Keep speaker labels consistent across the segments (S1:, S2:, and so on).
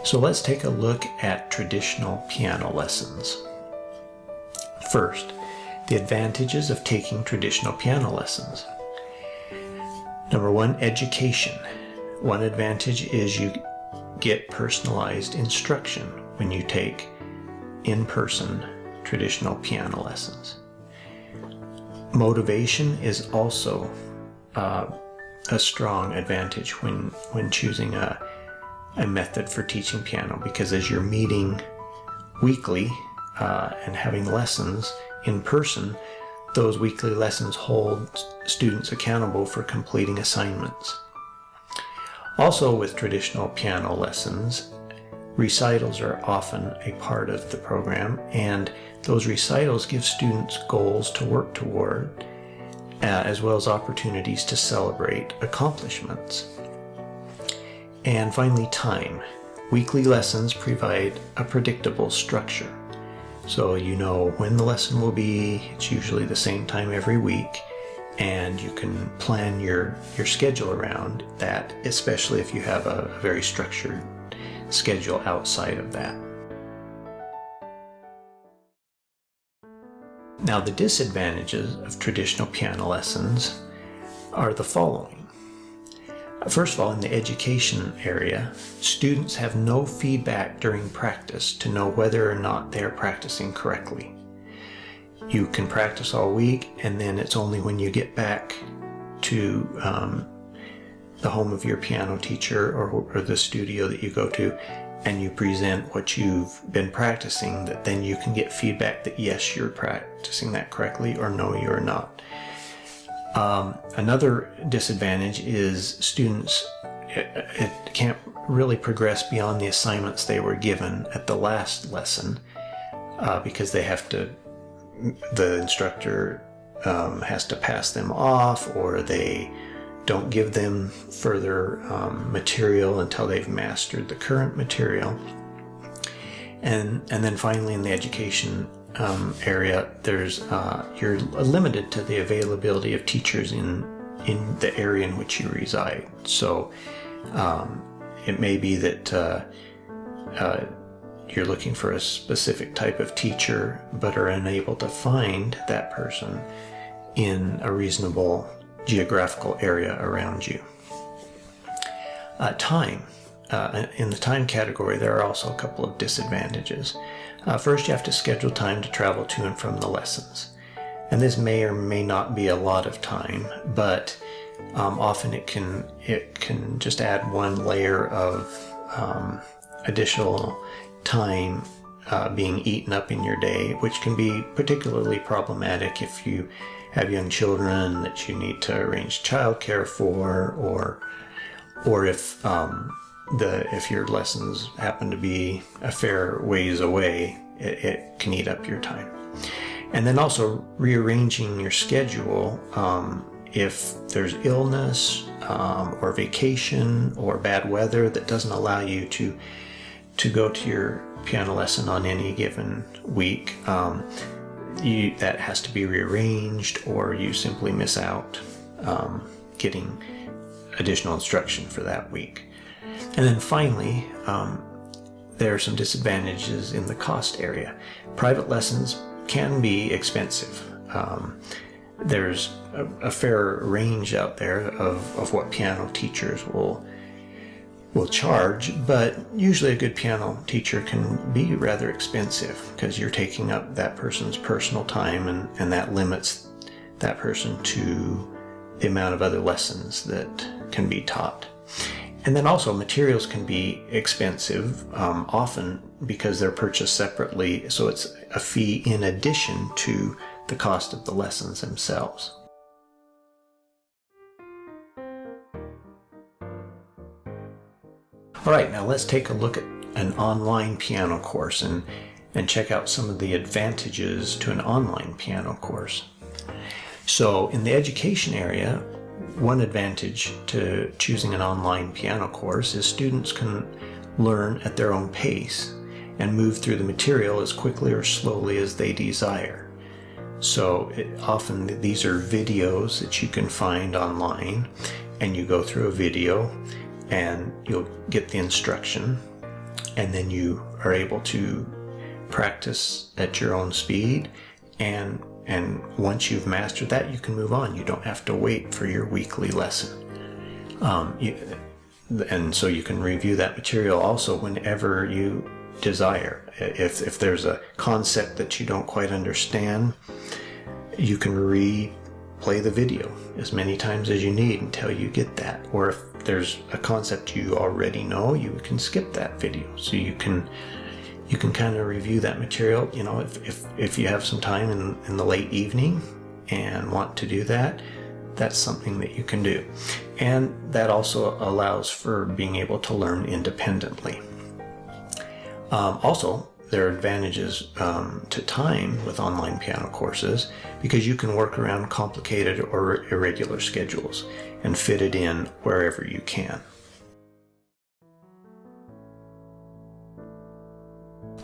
S1: So let's take a look at traditional piano lessons. First, the advantages of taking traditional piano lessons. Number one, education. One advantage is you get personalized instruction when you take in-person traditional piano lessons. Motivation is also a strong advantage when choosing a method for teaching piano, because as you're meeting weekly and having lessons in person, those weekly lessons hold students accountable for completing assignments. Also, with traditional piano lessons, recitals are often a part of the program, and those recitals give students goals to work toward, as well as opportunities to celebrate accomplishments. And finally, time. Weekly lessons provide a predictable structure. So you know when the lesson will be. It's usually the same time every week, and you can plan your schedule around that, especially if you have a very structured schedule outside of that. Now, the disadvantages of traditional piano lessons are the following. First of all, in the education area, students have no feedback during practice to know whether or not they're practicing correctly. You can practice all week, and then it's only when you get back to the home of your piano teacher or the studio that you go to, and you present what you've been practicing, that then you can get feedback that yes, you're practicing that correctly, or no, you're not. Another disadvantage is students it can't really progress beyond the assignments they were given at the last lesson, because they have to, the instructor has to pass them off, or they don't give them further material until they've mastered the current material. And then finally, in the education area, there's you're limited to the availability of teachers in the area in which you reside. So it may be that you're looking for a specific type of teacher, but are unable to find that person in a reasonable geographical area around you. Time. In the time category, there are also a couple of disadvantages. First, you have to schedule time to travel to and from the lessons. And this may or may not be a lot of time, but often it can just add one layer of additional time being eaten up in your day, which can be particularly problematic if you have young children that you need to arrange childcare for, or if your lessons happen to be a fair ways away, it can eat up your time. And then also rearranging your schedule if there's illness or vacation or bad weather that doesn't allow you to go to your piano lesson on any given week. That has to be rearranged, or you simply miss out getting additional instruction for that week. And then finally, there are some disadvantages in the cost area. Private lessons can be expensive. There's a fair range out there of what piano teachers will charge, but usually a good piano teacher can be rather expensive because you're taking up that person's personal time, and that limits that person to the amount of other lessons that can be taught. And then also materials can be expensive, often because they're purchased separately, so it's a fee in addition to the cost of the lessons themselves. All right, now let's take a look at an online piano course and check out some of the advantages to an online piano course. So in the education area, one advantage to choosing an online piano course is students can learn at their own pace and move through the material as quickly or slowly as they desire. So often these are videos that you can find online, and you go through a video and you'll get the instruction, and then you are able to practice at your own speed, and once you've mastered that, you can move on. You don't have to wait for your weekly lesson. And so you can review that material also whenever you desire. If there's a concept that you don't quite understand, you can replay the video as many times as you need until you get that. Or if there's a concept you already know, you can skip that video. So you can kind of review that material. You know, if you have some time in the late evening and want to do that, that's something that you can do. And that also allows for being able to learn independently. Also, there are advantages to time with online piano courses, because you can work around complicated or irregular schedules and fit it in wherever you can.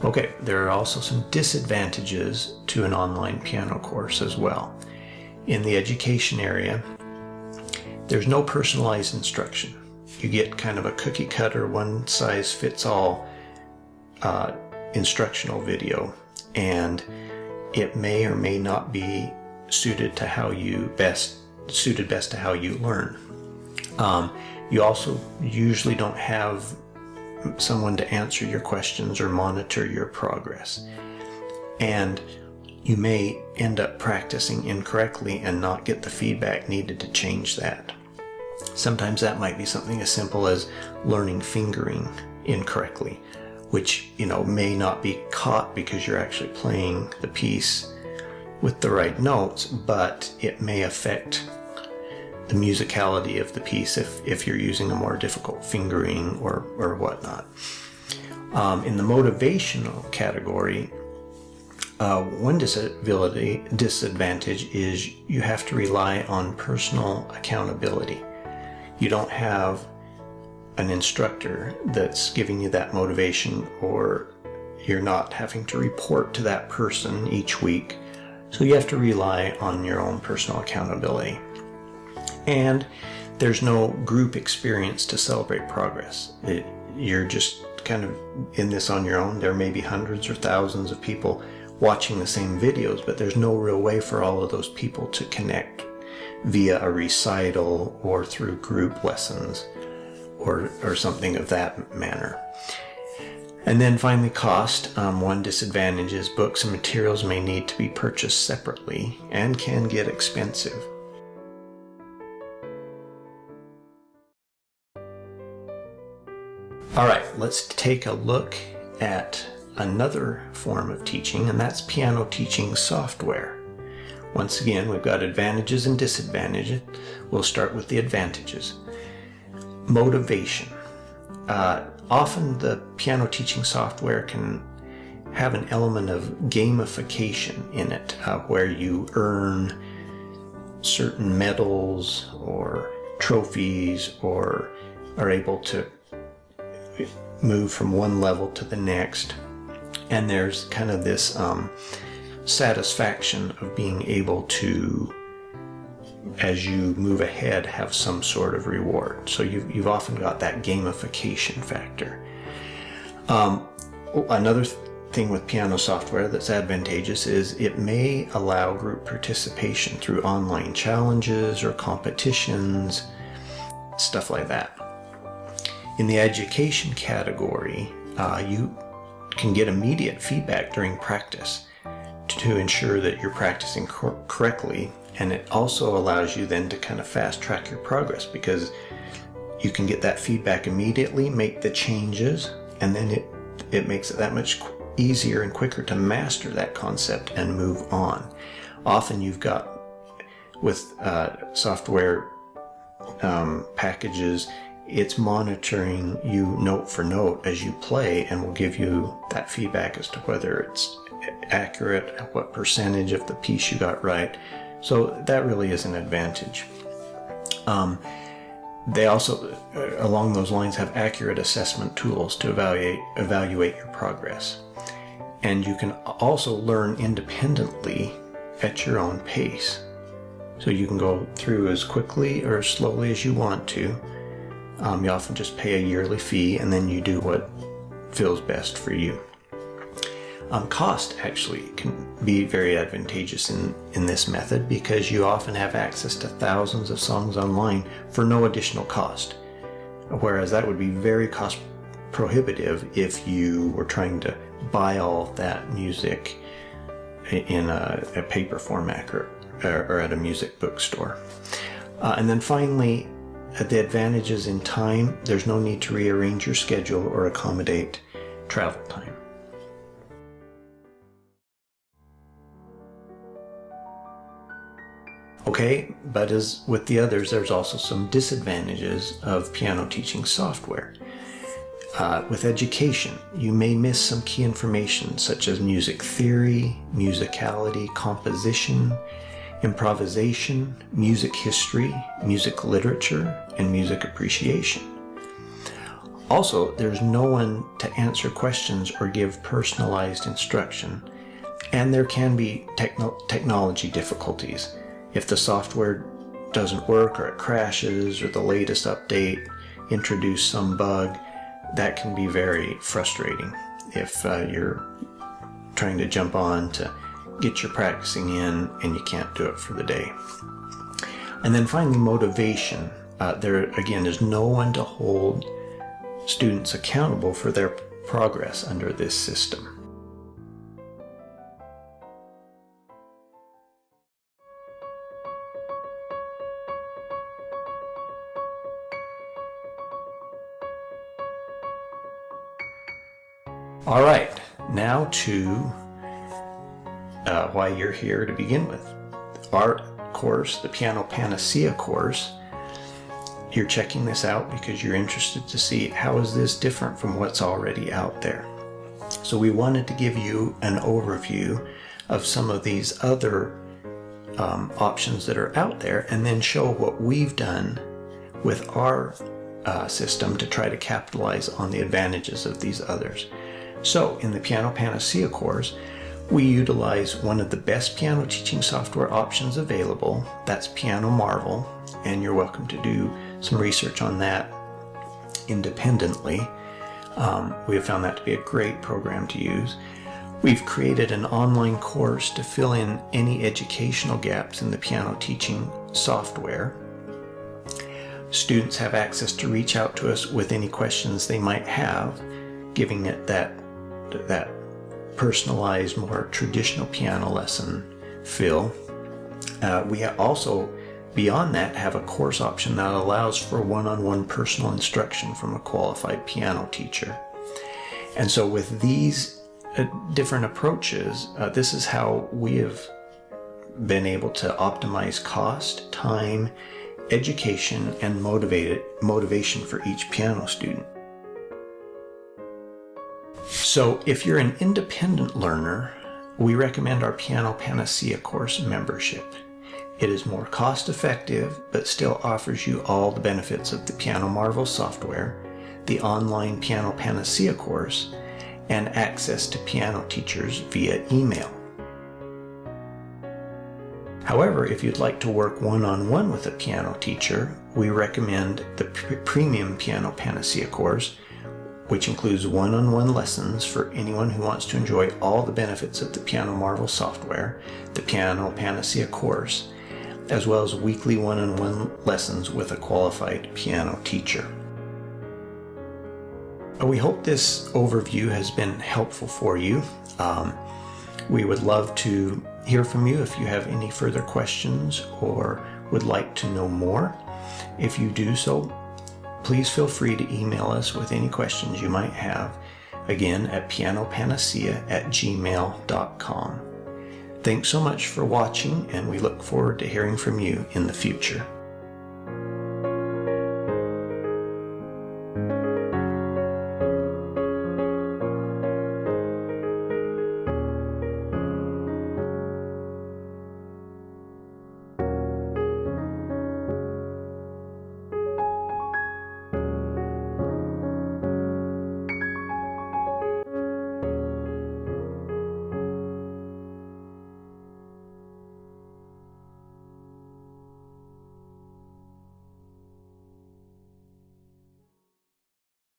S1: Okay, there are also some disadvantages to an online piano course as well. In the education area, there's no personalized instruction. You get kind of a cookie cutter, one size fits all instructional video, and it may or may not be suited best to how you learn. You also usually don't have someone to answer your questions or monitor your progress, and you may end up practicing incorrectly and not get the feedback needed to change that. Sometimes that might be something as simple as learning fingering incorrectly, which, you know, may not be caught because you're actually playing the piece with the right notes, but it may affect the musicality of the piece if you're using a more difficult fingering or whatnot. In the motivational category, one disadvantage is you have to rely on personal accountability. You don't have an instructor that's giving you that motivation, or you're not having to report to that person each week. So you have to rely on your own personal accountability. And there's no group experience to celebrate progress. You're just kind of in this on your own. There may be hundreds or thousands of people watching the same videos, but there's no real way for all of those people to connect via a recital or through group lessons or something of that manner. And then finally, cost. One disadvantage is books and materials may need to be purchased separately and can get expensive. All right, let's take a look at another form of teaching, and that's piano teaching software. Once again, we've got advantages and disadvantages. We'll start with the advantages. Motivation. Often the piano teaching software can have an element of gamification in it, where you earn certain medals or trophies, or are able to move from one level to the next. And there's kind of this satisfaction of being able to, as you move ahead, have some sort of reward. So you've often got that gamification factor. Another thing with piano software that's advantageous is it may allow group participation through online challenges or competitions, stuff like that. In the education category, you can get immediate feedback during practice to ensure that you're practicing correctly, and it also allows you then to kind of fast track your progress, because you can get that feedback immediately, make the changes, and then it makes it that much easier and quicker to master that concept and move on. Often you've got, with software packages, it's monitoring you note for note as you play, and will give you that feedback as to whether it's accurate, what percentage of the piece you got right. So that really is an advantage. They also, along those lines, have accurate assessment tools to evaluate your progress. And you can also learn independently at your own pace. So you can go through as quickly or as slowly as you want to. You often just pay a yearly fee, and then you do what feels best for you. Cost actually can be very advantageous in this method because you often have access to thousands of songs online for no additional cost, whereas that would be very cost prohibitive if you were trying to buy all of that music in a paper format or at a music bookstore. And then finally, the advantages in time: there's no need to rearrange your schedule or accommodate travel time. Okay, but as with the others, there's also some disadvantages of piano teaching software. With education, you may miss some key information such as music theory, musicality, composition, improvisation, music history, music literature, and music appreciation. Also, there's no one to answer questions or give personalized instruction, and there can be technology difficulties. If the software doesn't work or it crashes or the latest update introduced some bug, that can be very frustrating if you're trying to jump on to get your practicing in and you can't do it for the day. And then finally, motivation. There again is no one to hold students accountable for their progress under this system. All right, now to why you're here to begin with. Our course, the Piano Panacea course, you're checking this out because you're interested to see how is this different from what's already out there. So we wanted to give you an overview of some of these other options that are out there, and then show what we've done with our system to try to capitalize on the advantages of these others. So in the Piano Panacea course, we utilize one of the best piano teaching software options available. That's Piano Marvel, and you're welcome to do some research on that independently. We have found that to be a great program to use. We've created an online course to fill in any educational gaps in the piano teaching software. Students have access to reach out to us with any questions they might have, giving it that personalized, more traditional piano lesson feel. We also, beyond that, have a course option that allows for one-on-one personal instruction from a qualified piano teacher. And so with these different approaches, this is how we have been able to optimize cost, time, education, and motivation for each piano student. So if you're an independent learner, we recommend our Piano Panacea course membership. It is more cost-effective, but still offers you all the benefits of the Piano Marvel software, the online Piano Panacea course, and access to piano teachers via email. However, if you'd like to work one-on-one with a piano teacher, we recommend the premium Piano Panacea course, which includes one-on-one lessons for anyone who wants to enjoy all the benefits of the Piano Marvel software, the Piano Panacea course, as well as weekly one-on-one lessons with a qualified piano teacher. We hope this overview has been helpful for you. We would love to hear from you if you have any further questions or would like to know more. If you do so, please feel free to email us with any questions you might have, again at pianopanacea@gmail.com. Thanks so much for watching, and we look forward to hearing from you in the future.